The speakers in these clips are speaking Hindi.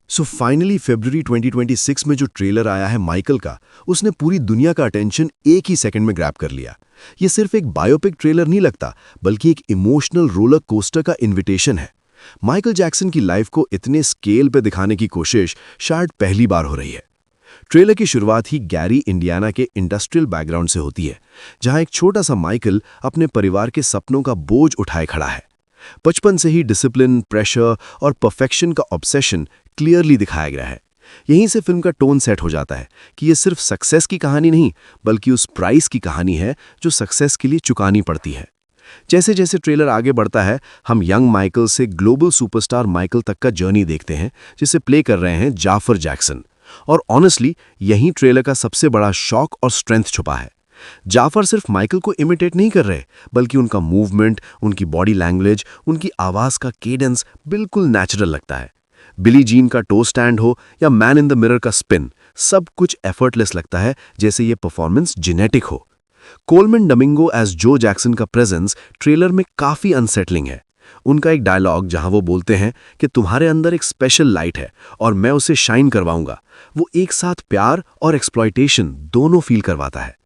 सो फाइनली फरवरी 2026 में जो ट्रेलर आया है माइकल का, उसने पूरी दुनिया का अटेंशन एक ही सेकंड में ग्रैब कर लिया। ये सिर्फ एक बायोपिक ट्रेलर नहीं लगता, बल्कि एक इमोशनल रोलर कोस्टर का इन्विटेशन है। माइकल जैक्सन की लाइफ को इतने स्केल पे दिखाने की कोशिश शायद पहली बार हो रही है। ट्रेलर की शुरुआत ही गैरी, इंडियाना के इंडस्ट्रियल बैकग्राउंड से होती है, जहां एक छोटा सा माइकल अपने परिवार के सपनों का बोझ उठाए खड़ा है। बचपन से ही डिसिप्लिन, प्रेशर और परफेक्शन का ऑब्सेशन क्लियरली दिखाया गया है। यहीं से फिल्म का टोन सेट हो जाता है कि ये सिर्फ सक्सेस की कहानी नहीं, बल्कि उस प्राइस की कहानी है जो सक्सेस के लिए चुकानी पड़ती है। जैसे जैसे ट्रेलर आगे बढ़ता है, हम यंग माइकल से ग्लोबल सुपरस्टार माइकल तक का जर्नी देखते हैं, जिसे प्ले कर रहे हैं जाफर जैक्सन। और ऑनेस्टली यहीं ट्रेलर का सबसे बड़ा शॉक और स्ट्रेंथ छुपा है। जाफर सिर्फ माइकल को इमिटेट नहीं कर रहे, बल्कि उनका मूवमेंट, उनकी बॉडी लैंग्वेज, उनकी आवाज का केडेंस बिल्कुल नेचुरल लगता है। बिली जीन का टो स्टैंड हो या मैन इन द मिरर का स्पिन, सब कुछ एफर्टलेस लगता है, जैसे ये परफॉर्मेंस जेनेटिक हो। कोलमैन डोमिंगो एज जो जैक्सन का प्रेजेंस ट्रेलर में काफी अनसेटलिंग है। उनका एक डायलॉग जहां वो बोलते हैं कि तुम्हारे अंदर एक स्पेशल लाइट है और मैं उसे शाइन करवाऊंगा, वो एक साथ प्यार और एक्सप्लॉयटेशन दोनों फील करवाता है।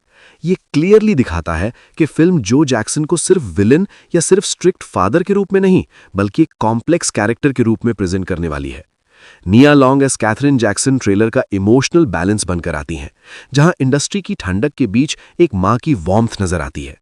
ये क्लियरली दिखाता है कि फिल्म जो जैक्सन को सिर्फ विलन या सिर्फ स्ट्रिक्ट फादर के रूप में नहीं, बल्कि एक कॉम्प्लेक्स कैरेक्टर के रूप में प्रेजेंट करने वाली है। Nia Long as Katherine Jackson trailer का इमोशनल बैलेंस बनकर आती हैं, जहां इंडस्ट्री की ठंडक के बीच एक मां की वार्मथ नजर आती है।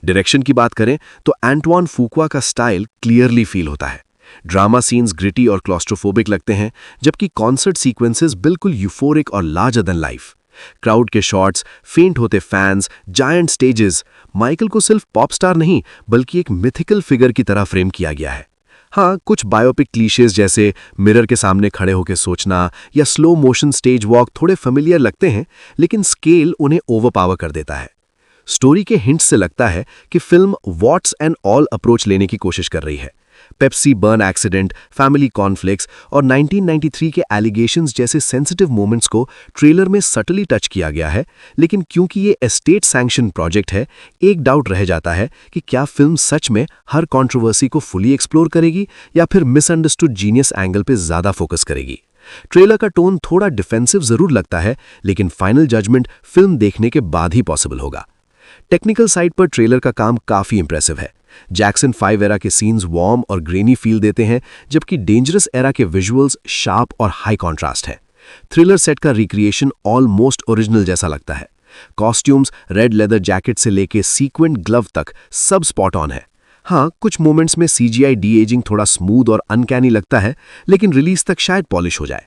डायरेक्शन की बात करें तो एंटवान फुकुआ का स्टाइल क्लियरली फील होता है। ड्रामा सीन्स ग्रिटी और क्लॉस्ट्रोफोबिक लगते हैं, जबकि कॉन्सर्ट सीक्वेंसेस बिल्कुल यूफोरिक और लार्जर देन लाइफ। क्राउड के शॉट्स, फेंट होते फैंस, जायंट स्टेजेस, माइकल को सिर्फ पॉप स्टार नहीं, बल्कि एक मिथिकल फिगर की तरह फ्रेम किया गया है। हाँ, कुछ बायोपिक क्लीशेज जैसे मिरर के सामने खड़े होकर सोचना या स्लो मोशन स्टेज वॉक थोड़े फेमिलियर लगते हैं, लेकिन स्केल उन्हें ओवरपावर कर देता है। स्टोरी के हिंट से लगता है कि film what's and all approach लेने की कोशिश कर रही है। Pepsi burn accident, family conflicts और 1993 के एलिगेशंस जैसे सेंसिटिव मोमेंट्स को ट्रेलर में सटली टच किया गया है, लेकिन क्योंकि ये एस्टेट सैंक्शन प्रोजेक्ट है, एक डाउट रह जाता है कि क्या फिल्म सच में हर कंट्रोवर्सी को फुली एक्सप्लोर करेगी या फिर मिसअंडरस्टूड जीनियस एंगल पे ज्यादा फोकस करेगी। ट्रेलर का टोन थोड़ा डिफेंसिव जरूर लगता है, लेकिन फाइनल जजमेंट फिल्म देखने के बाद ही पॉसिबल होगा। टेक्निकल साइड पर ट्रेलर का काम काफी इंप्रेसिव है। जैक्सन 5 एरा के सीन्स वार्म और ग्रेनी फील देते हैं, जबकि डेंजरस एरा के विजुअल्स शार्प और हाई कॉन्ट्रास्ट है। थ्रिलर सेट का रिक्रिएशन ऑलमोस्ट ओरिजिनल जैसा लगता है। कॉस्ट्यूम्स, रेड लेदर जैकेट से लेके सीक्वेंट ग्लव तक सब स्पॉट ऑन है। हाँ, कुछ मोमेंट्स में सीजीआई डी-एजिंग थोड़ा स्मूथ और अनकैनी लगता है, लेकिन रिलीज तक शायद पॉलिश हो जाए।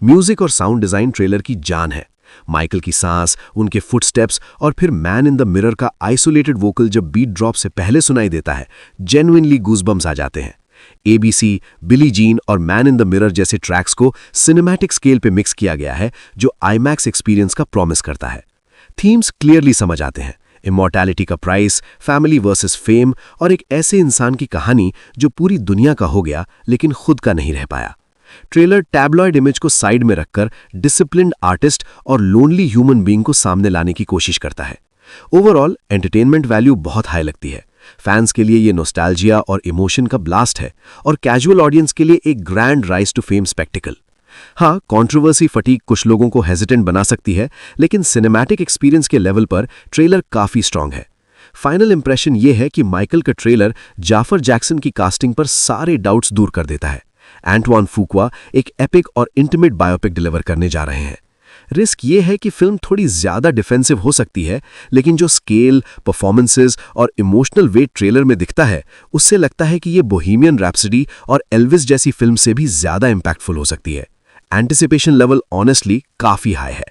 म्यूजिक और साउंड डिजाइन ट्रेलर की जान है। माइकल की सांस, उनके फुटस्टेप्स और फिर मैन इन द मिरर का आइसोलेटेड वोकल जब बीट ड्रॉप से पहले सुनाई देता है, जेन्युइनली गूज़बम्स आ जाते हैं। एबीसी, बिली जीन और मैन इन द मिरर जैसे ट्रैक्स को सिनेमैटिक स्केल पे मिक्स किया गया है, जो आईमैक्स एक्सपीरियंस का प्रॉमिस करता है। थीम्स क्लियरली समझ आते हैं। इमॉर्टैलिटी का प्राइस, फैमिली वर्सेस फेम और एक ऐसे इंसान की कहानी जो पूरी दुनिया का हो गया लेकिन खुद का नहीं रह पाया। ट्रेलर टैब्लॉइड इमेज को साइड में रखकर डिसिप्लिन्ड आर्टिस्ट और लोनली ह्यूमन बीइंग को सामने लाने की कोशिश करता है। ओवरऑल एंटरटेनमेंट वैल्यू बहुत हाई लगती है। फैंस के लिए ये नॉस्टैल्जिया और इमोशन का ब्लास्ट है, और कैजुअल ऑडियंस के लिए एक grand rise to fame spectacle. हाँ, कंट्रोवर्सी फटीग कुछ लोगों को हेजिटेंट बना सकती है, लेकिन सिनेमैटिक एक्सपीरियंस के लेवल पर ट्रेलर काफी स्ट्रांग है। फाइनल इंप्रेशन ये है कि माइकल का ट्रेलर जाफर जैक्सन की कास्टिंग पर सारे डाउट्स दूर कर देता है। एंटवान फुकुआ एक एपिक और इंटीमेट बायोपिक डिलीवर करने जा रहे हैं। रिस्क ये है कि फिल्म थोड़ी ज्यादा डिफेंसिव हो सकती है, लेकिन जो स्केल, परफॉर्मेंसेस और इमोशनल वेट ट्रेलर में दिखता है, उससे लगता है कि ये बोहेमियन रैप्सडी और एल्विस जैसी फिल्म से भी ज्यादा इंपैक्टफुल हो सकती है। एंटिसिपेशन लेवल ऑनेस्टली काफी हाई है।